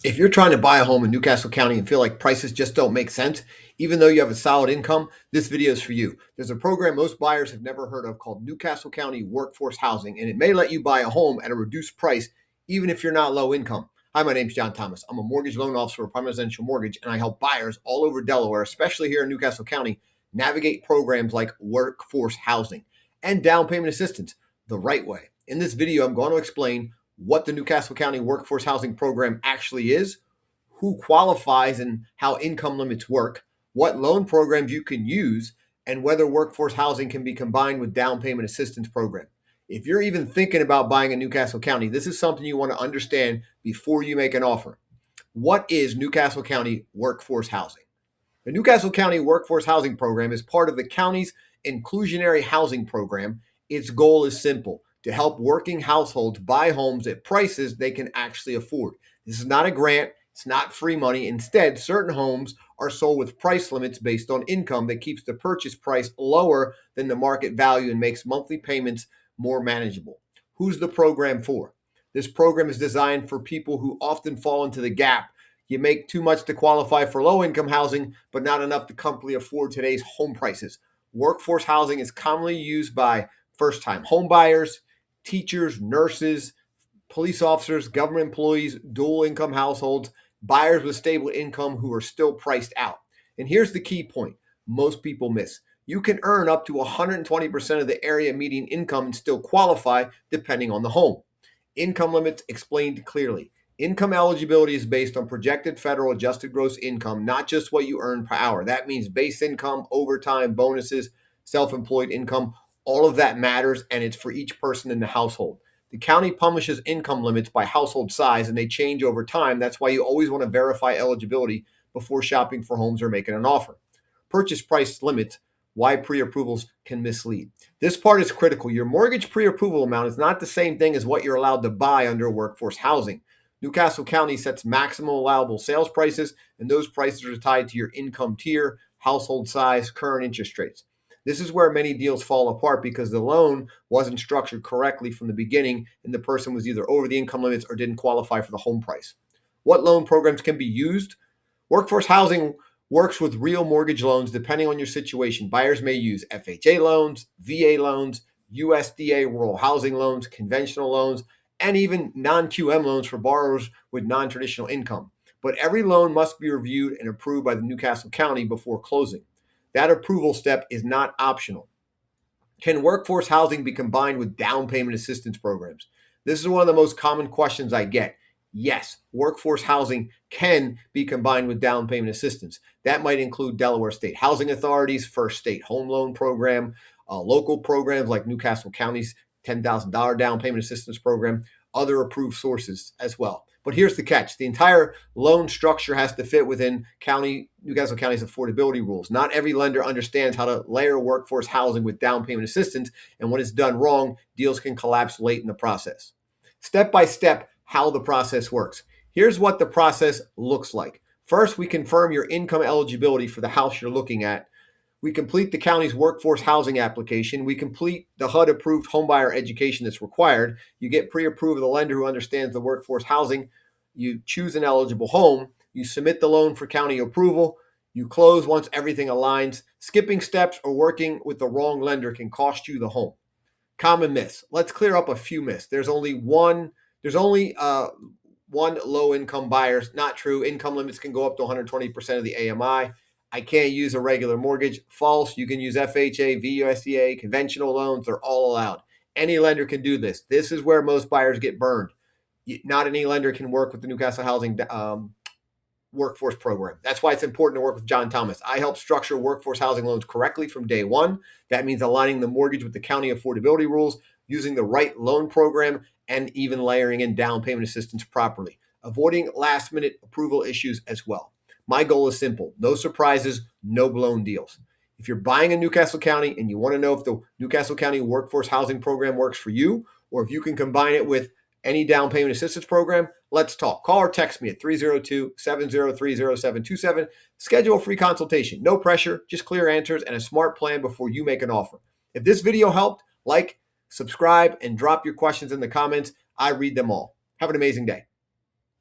If you're trying to buy a home in Newcastle County and feel like prices just don't make sense, even though you have a solid income, this video is for you. There's a program most buyers have never heard of called Newcastle County Workforce Housing, and it may let you buy a home at a reduced price, even if you're not low income. Hi, my name's John Thomas. I'm a mortgage loan officer for Prime Residential Mortgage, and I help buyers all over Delaware, especially here in Newcastle County, navigate programs like workforce housing and down payment assistance the right way. In this video, I'm going to explain what the Newcastle County Workforce Housing Program actually is, who qualifies and how income limits work, what loan programs you can use, and whether workforce housing can be combined with down payment assistance program. If you're even thinking about buying in Newcastle County, this is something you want to understand before you make an offer. What is Newcastle County Workforce Housing? The Newcastle County Workforce Housing Program is part of the county's inclusionary housing program. Its goal is simple: to help working households buy homes at prices they can actually afford. This is not a grant. It's not free money. Instead, certain homes are sold with price limits based on income that keeps the purchase price lower than the market value and makes monthly payments more manageable. Who's the program for? This program is designed for people who often fall into the gap. You make too much to qualify for low-income housing, but not enough to comfortably afford today's home prices. Workforce housing is commonly used by first-time home buyers, teachers, nurses, police officers, government employees, dual income households, buyers with stable income who are still priced out. And here's the key point most people miss. You can earn up to 120% of the area median income and still qualify depending on the home. Income limits explained clearly. Income eligibility is based on projected federal adjusted gross income, not just what you earn per hour. That means base income, overtime, bonuses, self-employed income. All of that matters, and it's for each person in the household. The county publishes income limits by household size, and they change over time. That's why you always want to verify eligibility before shopping for homes or making an offer. Purchase price limits, why pre-approvals can mislead. This part is critical. Your mortgage pre-approval amount is not the same thing as what you're allowed to buy under workforce housing. Newcastle County sets maximum allowable sales prices, and those prices are tied to your income tier, household size, current interest rates. This is where many deals fall apart because the loan wasn't structured correctly from the beginning and the person was either over the income limits or didn't qualify for the home price. What loan programs can be used? Workforce housing works with real mortgage loans depending on your situation. Buyers may use FHA loans, VA loans, USDA rural housing loans, conventional loans, and even non-QM loans for borrowers with non-traditional income. But every loan must be reviewed and approved by the Newcastle County before closing. That approval step is not optional. Can workforce housing be combined with down payment assistance programs? This is one of the most common questions I get. Yes, workforce housing can be combined with down payment assistance. That might include Delaware State Housing Authority's First State Home Loan Program, local programs like Newcastle County's $10,000 down payment assistance program, other approved sources as well. But here's the catch. The entire loan structure has to fit within Newcastle County's affordability rules. Not every lender understands how to layer workforce housing with down payment assistance, and when it's done wrong, deals can collapse late in the process. Step by step, how the process works. Here's what the process looks like. First, we confirm your income eligibility for the house you're looking at. We complete the county's workforce housing application. We complete the HUD-approved homebuyer education that's required. You get pre-approved with a lender who understands the workforce housing. You choose an eligible home. You submit the loan for county approval. You close once everything aligns. Skipping steps or working with the wrong lender can cost you the home. Common myths. Let's clear up a few myths. There's only one low-income buyers. Not true. Income limits can go up to 120% of the AMI. I can't use a regular mortgage. False. You can use FHA, VUSDA, conventional loans. They're all allowed. Any lender can do this. This is where most buyers get burned. Not any lender can work with the Newcastle Housing Workforce Program. That's why it's important to work with John Thomas. I help structure workforce housing loans correctly from day one. That means aligning the mortgage with the county affordability rules, using the right loan program, and even layering in down payment assistance properly, avoiding last-minute approval issues as well. My goal is simple: no surprises, no blown deals. If you're buying in Newcastle County and you want to know if the Newcastle County Workforce Housing Program works for you, or if you can combine it with any down payment assistance program, let's talk. Call or text me at 302-703-0727. Schedule a free consultation. No pressure, just clear answers and a smart plan before you make an offer. If this video helped, like, subscribe, and drop your questions in the comments. I read them all. Have an amazing day.